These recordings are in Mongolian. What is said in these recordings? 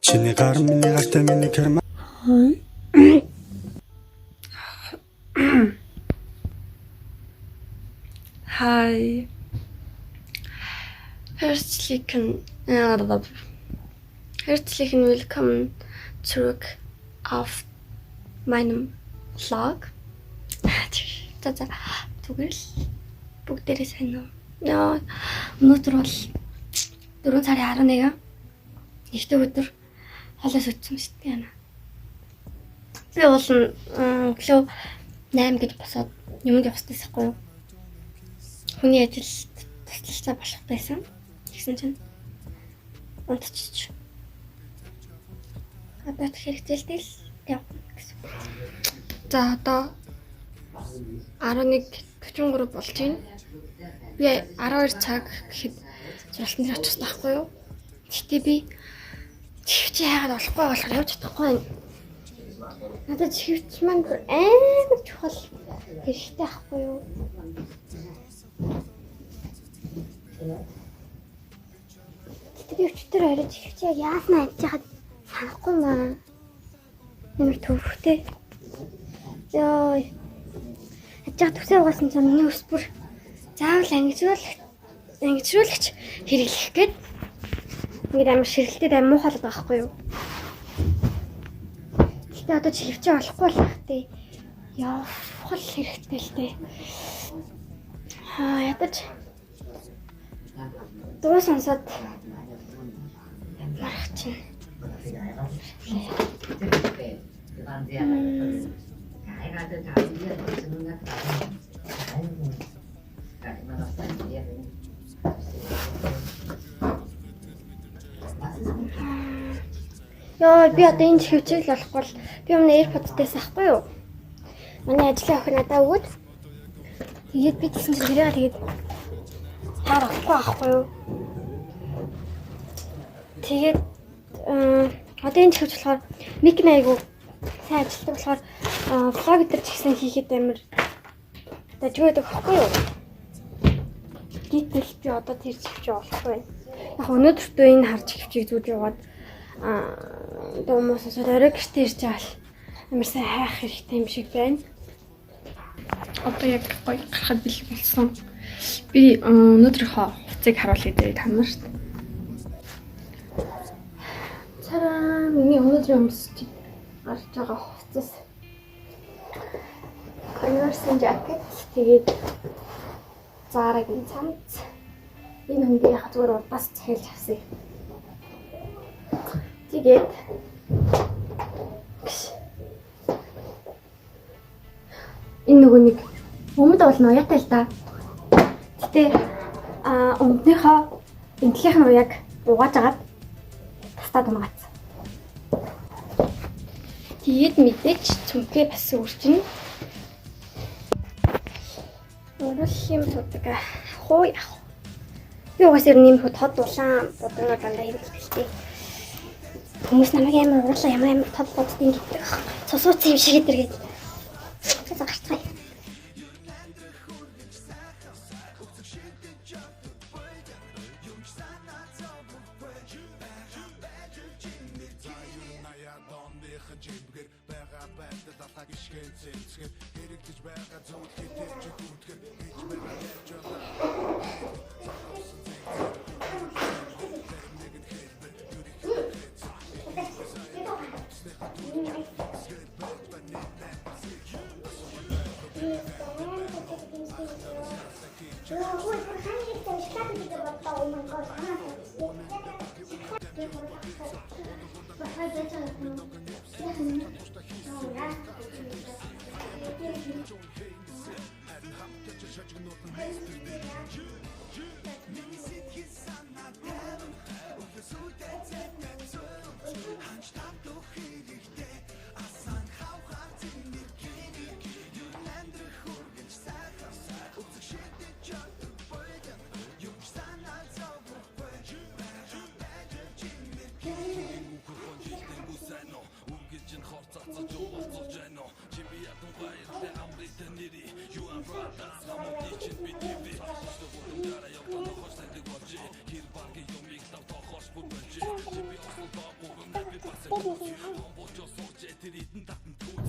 Чиний гар миний гартай миний карма. Hi. Herzlichen Willkommen zurück auf meinem Vlog. Зүгээр л бүгдээрээ сайн уу? Яа, өнөөдөр бол 4 сарын 11 нэгдүгээр өдөр холоос өтсөн шүү дээ яана. Би бол өглөө 8 гэж босоод юмд явчихсахгүй юу? Хүний ажилд туслалцаа болох байсан. Тэгсэн чинь унтчих. Апат хэрэгцээлтэй л явна гэсэн. За одоо 11:43 болж байна. Би 12 цаг гэхэд зуралтан дээр очихсан байхгүй юу? Гэхдээ би чихвч яагаад болохгүй болохоор явж чадахгүй байна. Надад чихвч маань амар чухал хэрэгтэй байхгүй юу? Би өчтөр орой чихвч яг яаснаа амж яхад санахгүй маа. Нэмэр төвхтэй. Яа. Ачаа төсөө угаасан чинь миний ус бүр заавал ангижруулагч хэрэглэх гээд ингээд амар ширэлтээд амар муухайлаад байгаа байхгүй юу? Гэтэ одоо чихвчээ олохгүй л хэрэгтэй. Яа, хол хэрэгтэй л дээ. Ядаж дуу сонсоод марах чинь. Яа, би одоо энэ чихвчийг л олохгүй бол би өмнө AirPods-ээс авахгүй юу? Манай ажлын охин надад өгөөд тэгээд би тэгсэн чинь тэрийг тэгээд таар авахгүй юу? Тэгээд одоо энэ чихвч болохоор мик айгу сайн ажилтдаг болохоор влог дээр ч гэсэн хийхэд амар дажгүй байхгүй юу? Гэтэл би одоо тэр чихвчээ олохгүй байна. Яг өнөөдөртөө энэ хар чихвчийг зүүж яваад дуумаас орой гэртээ ирж байгаа л амар сайн хайх хэрэгтэй юм шиг байна. Одоо яг гоё гарахад бэлэг болсон. Би өнөөдрийнхөө хуцыг харуулъя дээ та нарт. Цараа миний өнөөдрийн өмсөж гарч байгаа хуцас. Converse jacket тэгээд Zara-гийн цамц. Энэ хүндээ яг зүгээр бас цахилж авсан. Тэгээд энэ нөгөө нэг өмд болно яатай л да. Гэтэ өмднийхөө энтлийнх нь яг угааж агаад тастаад унагацсан. Тэгээд мэдээч цүнхээ бас үрчинэ. Уралын тудаг хуу яах. Би угаасаа нэмэх тод улаан бодноо дандаа хэрэглэдэг. Хүмүүс намайг амар уурлаа ямар тод боддгийг гэдэг. Цусууцсан юм шиг эдэргээд. За гарцгаая.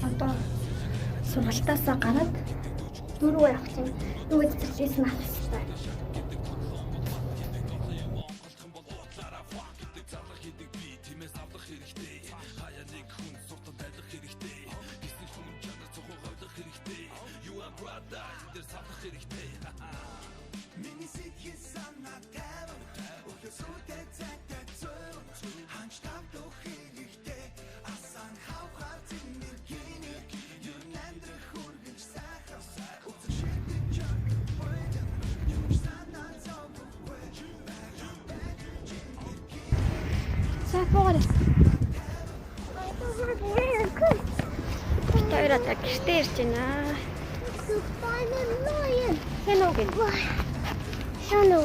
Одоо сургалтаасаа гараад дөрөв явах чинь нөгөө цэцэрлээс нь авах хэрэгтэй. Сафорис. Тойроод гэртээ ирж байна. Хэн үг юм? Шано.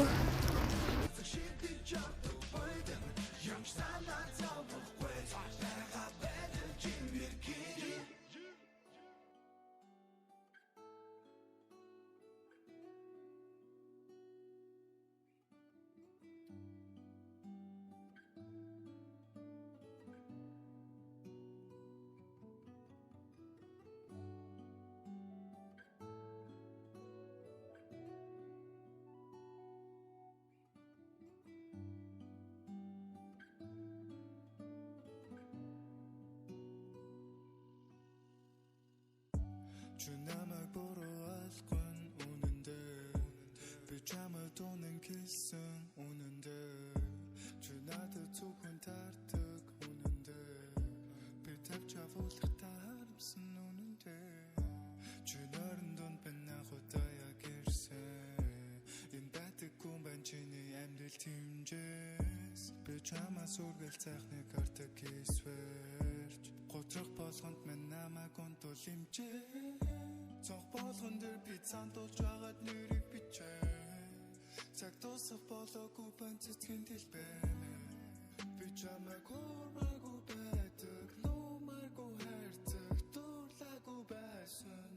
Чи намайг буруу алган үнэндээ би чамайг дунан кисэн үнэндээ чи надад зөвхөн таардаг үнэндээ би тавьж авуулах та харамсан үнэндээ чи нөрөн дунд бэнах удаа гэрсэн энэ байтггүй бан чиний амьдрал тэмжээс би чамаа сүргэл цайхныг артаг кисвэрч готрох болгонд минь намайг онтол имжээ цог болгон дээр би цаантуулж байгаад нэрийг бичээ цаг тусах болоогүй банцэцгийн дэлбэрэ би чамайг хурмаагүй байдаг нумайгүй хайрцаг дурлаагүй байсан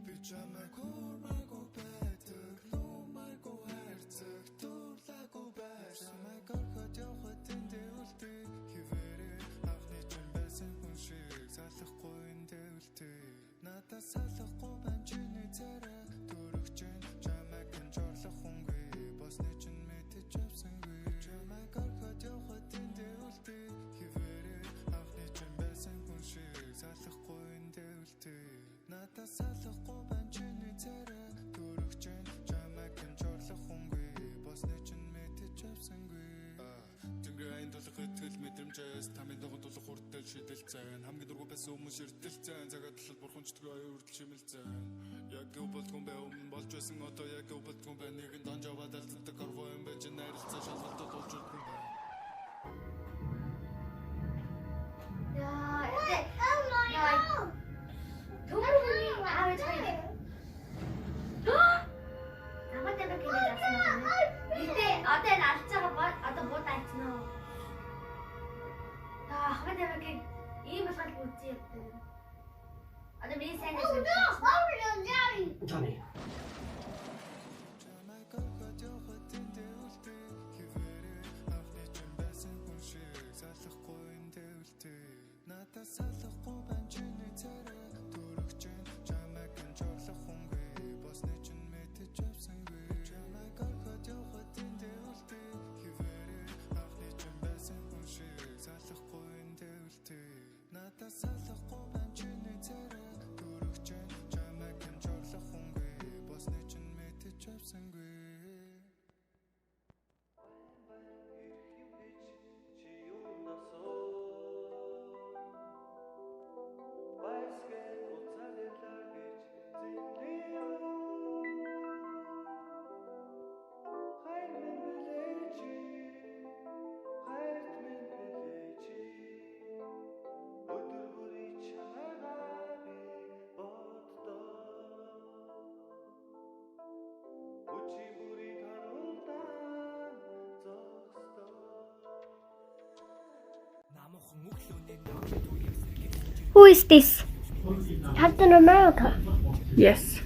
би чамайг хурмаагүй байдаг нумайгүй хайрцаг дурлаагүй байсан чамайг орхот явахад тэндээ үлдээ хивээрээ анхны чинь байсан хүн шиг салахгүй эндээ үлдээ надад салахгүй бан чиний царай дөрөгчэн чамайг хэмжорлох хүнгүй босны чинь мэдэж авсангүй чамайг орхот явахад тэндээ үлдээ хивээрээ анхны чинь байсан хүн шиг салахгүй эндээ үлдээ надад салахгүй бан чиний царай дөрөгчэн чамайг хэмжорлох хүнгүй босны чинь мэдэж авсангүй Тэнгэрийн тулах итгэл мэдрэмжээс тамийн дагуу тулах хүртэл шидэлцэн хамгийн дургүй байсан хүмүүс ширтэлцэн цагаат талд бурханчдгаа аюулт шимэлцэн яг гүбэлтгүн бай өмнө болж байсан одоо яг гүбэлтгүн бай нэгэн донж аваад алддаг орвоо юм байж найралцаа шалгалтад болж ирдгүн бай Одоо миний сайн гэж Johnny. надад салахгүй бан чиний царай дөрөгчэн чамайг хэмжорлох хүнгүй босны чинь мэдэж авсангүй чамайг орхот явахад тэндээ үлдээ хивээрээ анхны чинь байсан хүн шиг салахгүй эндээ үлдээ надад салахгүй бан чиний царай дөрөгчэн чамайг хэмжорлох хүнгүй босны чинь мэдэж авсангүй Who is this? Captain America. Yes.